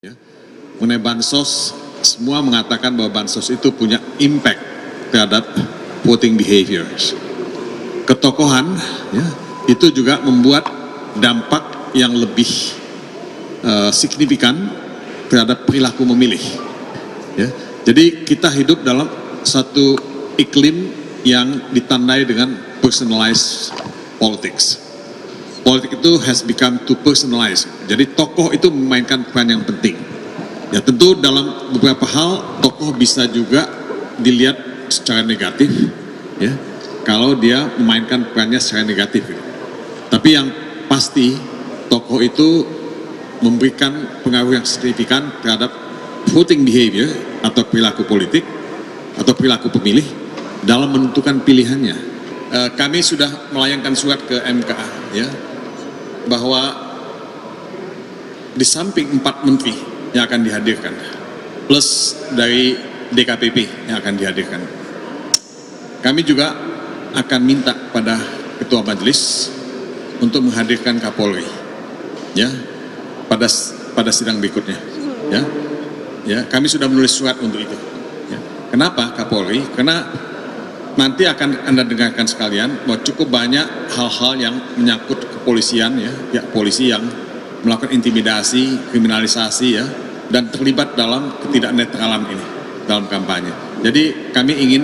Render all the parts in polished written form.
Ya. Mengenai bansos, semua mengatakan bahwa bansos itu punya impact terhadap voting behaviors. Ketokohan, ya, itu juga membuat dampak yang lebih signifikan terhadap perilaku memilih. Ya. Jadi kita hidup dalam satu iklim yang ditandai dengan personalized politics. Politik itu has become too personalized. Jadi tokoh itu memainkan peran yang penting. Ya tentu dalam beberapa hal tokoh bisa juga dilihat secara negatif, ya kalau dia memainkan perannya secara negatif. Tapi yang pasti tokoh itu memberikan pengaruh yang signifikan terhadap voting behavior atau perilaku politik atau perilaku pemilih dalam menentukan pilihannya. Kami sudah melayangkan surat ke MK, ya, bahwa di samping 4 menteri yang akan dihadirkan, plus dari DKPP yang akan dihadirkan, kami juga akan minta pada Ketua Majelis untuk menghadirkan Kapolri, ya, pada sidang berikutnya, ya, kami sudah menulis surat untuk itu. Ya. Kenapa Kapolri? Karena nanti akan Anda dengarkan sekalian bahwa cukup banyak hal-hal yang menyangkut kepolisian, ya, pihak polisi yang melakukan intimidasi, kriminalisasi, ya, dan terlibat dalam ketidaknetralan ini dalam kampanye. Jadi kami ingin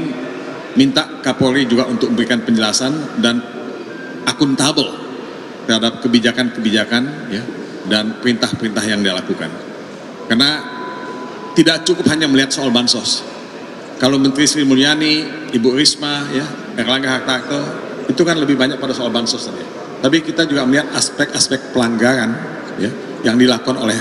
minta Kapolri juga untuk memberikan penjelasan dan akuntabel terhadap kebijakan-kebijakan, ya, dan perintah-perintah yang dia lakukan. Karena tidak cukup hanya melihat soal bansos. Kalau Menteri Sri Mulyani, Ibu Risma, ya, Erlangga Hartarto, itu kan lebih banyak pada soal bansos tadi. Tapi kita juga melihat aspek-aspek pelanggaran, ya, yang dilakukan oleh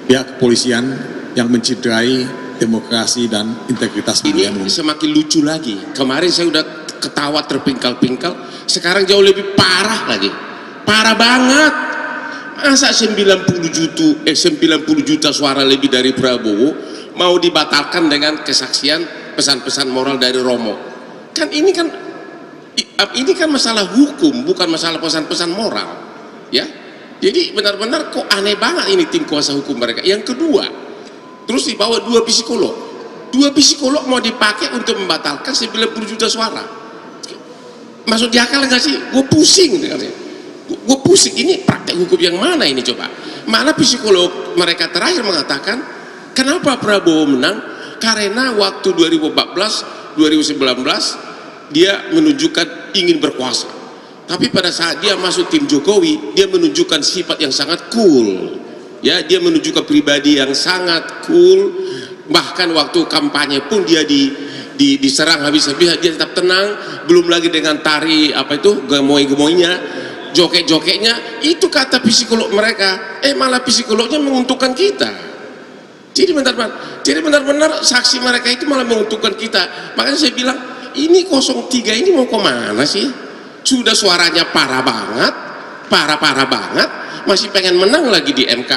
pihak kepolisian yang menciderai demokrasi dan integritas pemilihan. Ini semakin lucu lagi. Kemarin saya udah ketawa terpingkal-pingkal, sekarang jauh lebih parah lagi. Parah banget. Masa 90 juta suara lebih dari Prabowo mau dibatalkan dengan kesaksian pesan-pesan moral dari Romo. Kan ini kan masalah hukum, bukan masalah pesan-pesan moral, ya. Jadi benar-benar kok aneh banget ini tim kuasa hukum mereka. Yang kedua, terus dibawa 2 psikolog. 2 psikolog mau dipakai untuk membatalkan 90 juta suara. Masuk di akal nggak sih? Gue pusing dengarnya. Gue pusing, ini praktek hukum yang mana ini coba? Malah psikolog mereka terakhir mengatakan, kenapa Prabowo menang? Karena waktu 2014-2019 dia menunjukkan ingin berkuasa. Tapi pada saat dia masuk tim Jokowi, dia menunjukkan sifat yang sangat cool. Ya, dia menunjukkan pribadi yang sangat cool. Bahkan waktu kampanye pun dia diserang habis-habis, dia tetap tenang. Belum lagi dengan tari apa itu, gemoy-gemoynya, joget-jogetnya. Itu kata psikolog mereka. Malah psikolognya menguntungkan kita. Jadi benar-benar saksi mereka itu malah menguntungkan kita. Makanya saya bilang, ini 03 ini mau kemana sih? Sudah suaranya parah banget, masih pengen menang lagi di MK.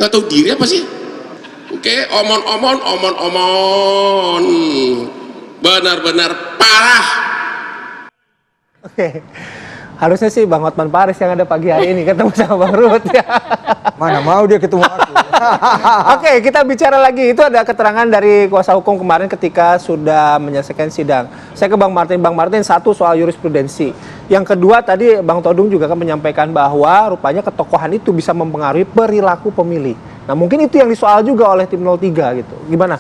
Nggak tahu diri apa sih? Oke, omon, benar-benar parah. Oke. Harusnya sih Bang Hotman Paris yang ada pagi hari ini ketemu sama Bang Ruhut, ya. Mana mau dia ketemu aku. Oke, kita bicara lagi. Itu ada keterangan dari kuasa hukum kemarin ketika sudah menyelesaikan sidang. Saya ke Bang Martin. Bang Martin, satu soal jurisprudensi. Yang kedua tadi Bang Todung juga kan menyampaikan bahwa rupanya ketokohan itu bisa mempengaruhi perilaku pemilih. Nah mungkin itu yang disoal juga oleh tim 03 gitu. Gimana?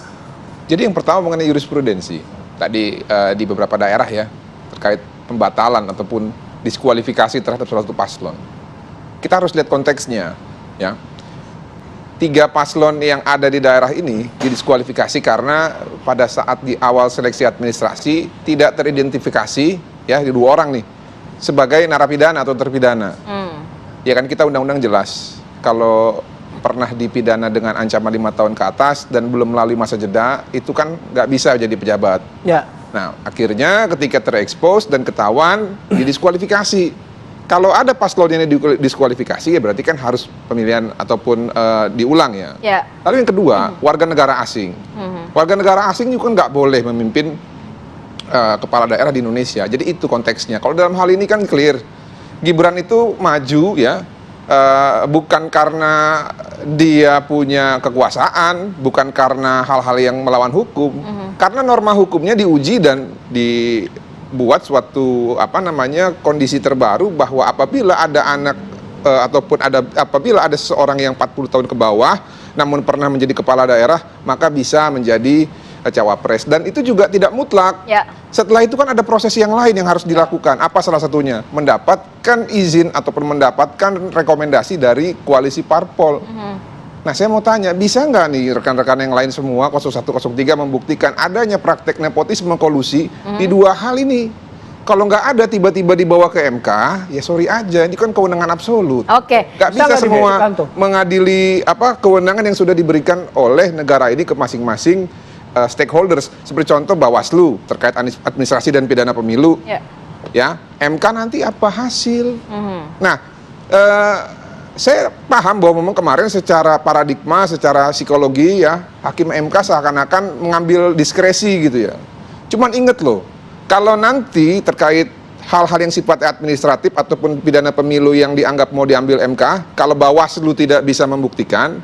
Jadi yang pertama mengenai jurisprudensi. Tadi di beberapa daerah, ya, terkait pembatalan ataupun diskualifikasi terhadap salah satu paslon. Kita harus lihat konteksnya, ya. 3 paslon yang ada di daerah ini didiskualifikasi karena pada saat di awal seleksi administrasi tidak teridentifikasi, ya, 2 orang nih sebagai narapidana atau terpidana. Ya kan, kita undang-undang jelas kalau pernah dipidana dengan ancaman 5 tahun ke atas dan belum melalui masa jeda, itu kan nggak bisa jadi pejabat. Ya. Nah, akhirnya ketika terekspos dan ketahuan, didiskualifikasi. Kalau ada paslon yang didiskualifikasi, ya berarti kan harus pemilihan ataupun diulang, ya. Lalu yang kedua, warga negara asing. Warga negara asing juga nggak boleh memimpin kepala daerah di Indonesia. Jadi itu konteksnya. Kalau dalam hal ini kan clear. Gibran itu maju, ya, bukan karena dia punya kekuasaan, bukan karena hal-hal yang melawan hukum, karena norma hukumnya diuji dan dibuat suatu kondisi terbaru bahwa apabila ada anak apabila ada seseorang yang 40 tahun ke bawah namun pernah menjadi kepala daerah maka bisa menjadi cawapres, dan itu juga tidak mutlak. Ya. Setelah itu kan ada proses yang lain yang harus dilakukan. Apa salah satunya? Mendapatkan izin ataupun mendapatkan rekomendasi dari koalisi parpol. Nah, saya mau tanya, bisa nggak nih rekan-rekan yang lain semua 01, 03 membuktikan adanya praktek nepotisme kolusi di dua hal ini? Kalau nggak ada tiba-tiba dibawa ke MK, ya sorry aja, ini kan kewenangan absolut. Oke. Nggak bisa nggak semua diberikan tuh? mengadili kewenangan yang sudah diberikan oleh negara ini ke masing-masing stakeholders. Seperti contoh Bawaslu terkait administrasi dan pidana pemilu. Ya, MK nanti apa hasil? Nah, saya paham bahwa memang kemarin secara paradigma, secara psikologi ya, hakim MK seakan-akan mengambil diskresi gitu ya. Cuman inget loh, kalau nanti terkait hal-hal yang sifatnya administratif ataupun pidana pemilu yang dianggap mau diambil MK, kalau Bawaslu tidak bisa membuktikan,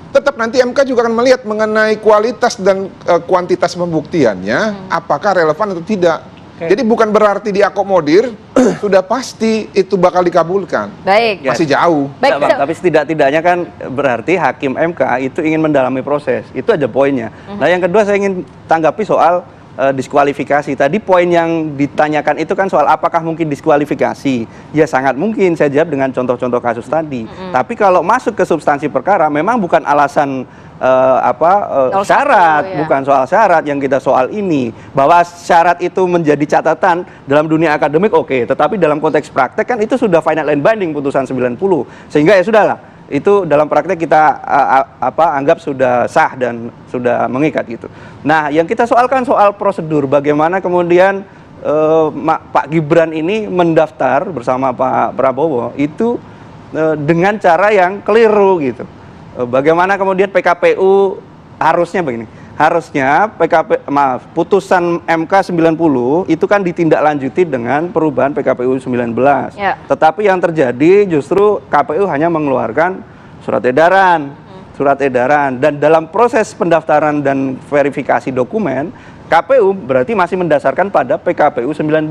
tetap nanti MK juga akan melihat mengenai kualitas dan kuantitas pembuktiannya, apakah relevan atau tidak. Jadi bukan berarti diakomodir, sudah pasti itu bakal dikabulkan. Baik. Masih jauh. Baik, Bang, tapi setidak-tidaknya kan berarti hakim MK itu ingin mendalami proses. Itu aja poinnya. Nah, yang kedua saya ingin tanggapi soal diskualifikasi. Tadi poin yang ditanyakan itu kan soal apakah mungkin diskualifikasi. Ya sangat mungkin, saya jawab dengan contoh-contoh kasus tadi. Tapi kalau masuk ke substansi perkara, memang bukan alasan syarat, ya. bukan soal syarat yang kita soal ini. Bahwa syarat itu menjadi catatan dalam dunia akademik, oke. Tetapi dalam konteks praktek kan itu sudah final and binding putusan 90. Sehingga ya sudahlah. Itu dalam praktek kita anggap sudah sah dan sudah mengikat gitu. Nah, yang kita soalkan soal prosedur, bagaimana kemudian Pak Gibran ini mendaftar bersama Pak Prabowo itu dengan cara yang keliru gitu. Bagaimana kemudian PKPU harusnya begini. Harusnya putusan MK 90 itu kan ditindaklanjuti dengan perubahan PKPU 19. Ya. Tetapi yang terjadi justru KPU hanya mengeluarkan surat edaran. Surat edaran, dan dalam proses pendaftaran dan verifikasi dokumen, KPU berarti masih mendasarkan pada PKPU 19.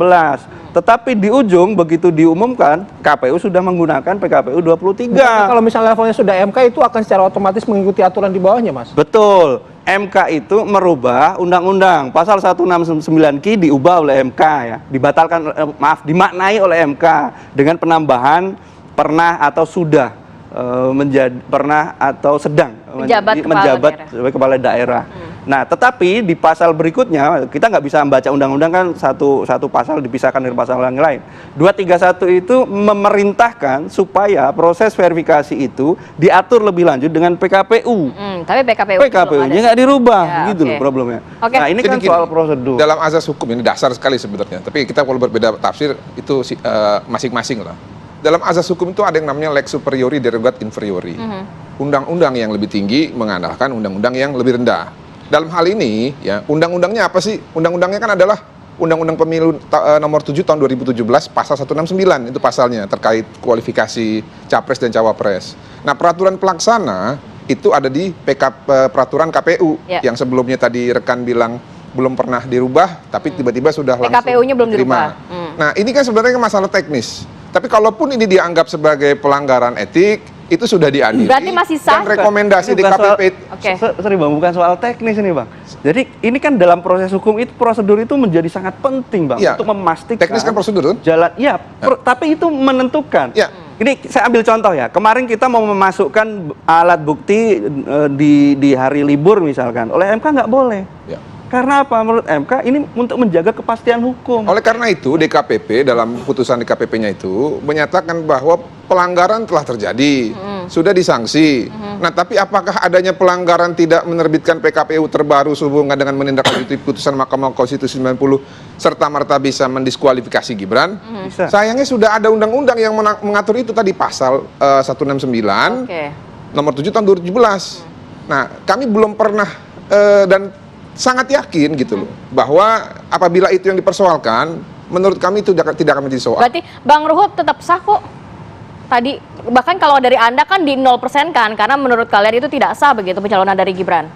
Tetapi di ujung begitu diumumkan, KPU sudah menggunakan PKPU 23. Kalau misalnya levelnya sudah MK itu akan secara otomatis mengikuti aturan di bawahnya, Mas. Betul. MK itu merubah undang-undang. Pasal 169Q diubah oleh MK ya. Dibatalkan, dimaknai oleh MK dengan penambahan pernah atau sudah pernah atau sedang menjabat sebagai kepala daerah. Nah, tetapi di pasal berikutnya kita nggak bisa membaca undang-undang kan satu pasal dipisahkan dari pasal yang lain. 231 itu memerintahkan supaya proses verifikasi itu diatur lebih lanjut dengan PKPU. Tapi PKPU-nya nggak dirubah, ya, gitu loh problemnya. Oke. Nah, ini kan Jadi soal gini, prosedur. dalam azas hukum ini dasar sekali sebenarnya. Tapi kita kalau berbeda tafsir itu masing-masing lah. Dalam azas hukum itu ada yang namanya lex superiori derogat inferiori. Undang-undang yang lebih tinggi mengandalkan undang-undang yang lebih rendah. Dalam hal ini, ya undang-undangnya apa sih? Undang-undangnya kan adalah Undang-Undang Pemilu nomor 7 tahun 2017 pasal 169 itu pasalnya terkait kualifikasi capres dan cawapres. Nah, peraturan pelaksana itu ada di peraturan KPU yang sebelumnya tadi rekan bilang belum pernah dirubah, tapi tiba-tiba sudah langsung PKPU-nya belum diterima. dirubah. Nah, ini kan sebenarnya masalah teknis. Tapi kalaupun ini dianggap sebagai pelanggaran etik, itu sudah diadili. Berarti masih sah? Dan rekomendasi di KPP. Oke. Sorry Bang, bukan soal teknis ini Bang. Jadi ini kan dalam proses hukum itu prosedur itu menjadi sangat penting Bang, Ya, untuk memastikan teknis kan prosedur kan? jalan. Ya, tapi itu menentukan. Ya. Ini saya ambil contoh ya. Kemarin kita mau memasukkan alat bukti di hari libur misalkan. Oleh MK nggak boleh. Ya. Karena apa? Menurut MK ini untuk menjaga kepastian hukum. Oleh karena itu DKPP dalam putusan DKPP-nya itu menyatakan bahwa pelanggaran telah terjadi, sudah disanksi. Nah, tapi apakah adanya pelanggaran tidak menerbitkan PKPU terbaru sehubungan dengan menindaklanjuti putusan Mahkamah Konstitusi 90 serta merta bisa mendiskualifikasi Gibran? Bisa. Sayangnya sudah ada undang-undang yang mengatur itu tadi pasal 169 nomor 7 tahun 2017. Nah, kami belum pernah dan sangat yakin gitu loh bahwa apabila itu yang dipersoalkan, menurut kami itu tidak akan menjadi soal. Berarti Bang Ruhut tetap sah kok? tadi bahkan kalau dari Anda kan di 0% kan, karena menurut kalian itu tidak sah begitu pencalonan dari Gibran.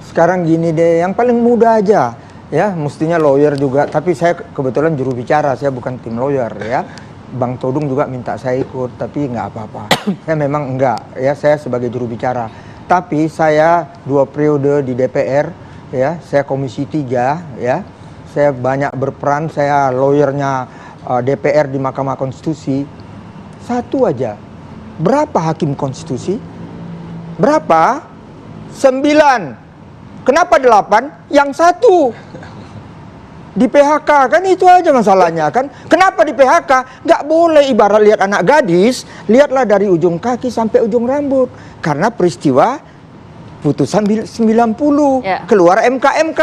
Sekarang gini deh, yang paling mudah aja. Ya, mestinya lawyer juga, tapi saya kebetulan juru bicara, saya bukan tim lawyer ya. Bang Todung juga minta saya ikut, tapi nggak apa-apa. Saya memang enggak, ya saya sebagai juru bicara. Tapi saya 2 periode di DPR, ya, saya Komisi 3, ya. Saya banyak berperan, saya lawyernya DPR di Mahkamah Konstitusi. Satu aja, berapa hakim konstitusi? Berapa? 9. Kenapa 8? Yang 1 di PHK, kan itu aja masalahnya kan. Kenapa di PHK? Nggak boleh ibarat lihat anak gadis, lihatlah dari ujung kaki sampai ujung rambut. Karena peristiwa putusan 90, keluar MK,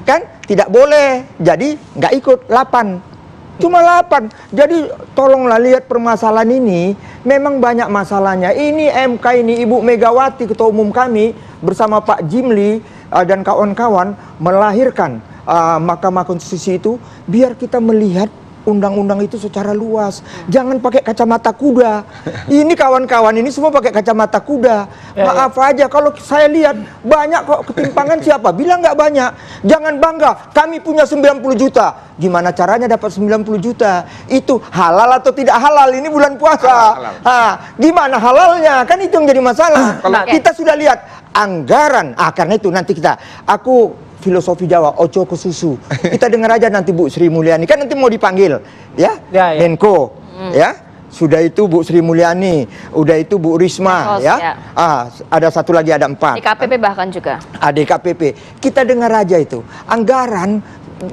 kan tidak boleh. Jadi nggak ikut 8. Cuma 8. Jadi tolonglah lihat permasalahan ini. Memang banyak masalahnya. Ini MK ini Ibu Megawati Ketua Umum kami bersama Pak Jimli dan kawan-kawan melahirkan Mahkamah Konstitusi itu biar kita melihat undang-undang itu secara luas. Jangan pakai kacamata kuda. Ini kawan-kawan ini semua pakai kacamata kuda. Maaf aja kalau saya lihat banyak kok ketimpangan. Siapa bilang nggak banyak? Jangan bangga. Kami punya 90 juta. Gimana caranya dapat 90 juta? Itu halal atau tidak halal? Ini bulan puasa. Gimana halalnya? Kan itu yang jadi masalah. Kita sudah lihat anggaran. Karena itu nanti aku filosofi Jawa, ojo ke susu. Kita dengar aja nanti Bu Sri Mulyani, kan nanti mau dipanggil, ya, Menko, ya. Sudah itu Bu Sri Mulyani, udah itu Bu Risma, ya. Ada satu lagi, ada 4. DKPP bahkan juga. DKPP. Kita dengar aja itu. Anggaran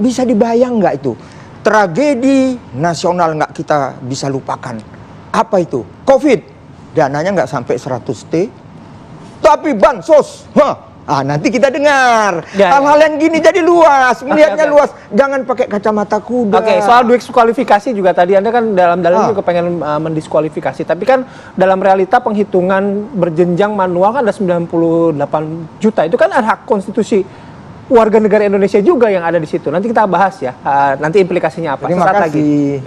bisa dibayang nggak itu? Tragedi nasional nggak kita bisa lupakan. Apa itu? Covid. Dananya nggak sampai 100 T. Tapi bansos, nanti kita dengar hal-hal yang gini jadi luas, melihatnya luas. Jangan pakai kacamata kuda. Soal diskualifikasi juga tadi Anda kan dalam juga pengen mendiskualifikasi, tapi kan dalam realita penghitungan berjenjang manual kan ada 98 juta. Itu kan ada hak konstitusi warga negara Indonesia juga yang ada di situ. Nanti kita bahas ya. Nanti implikasinya apa. Terima kasih.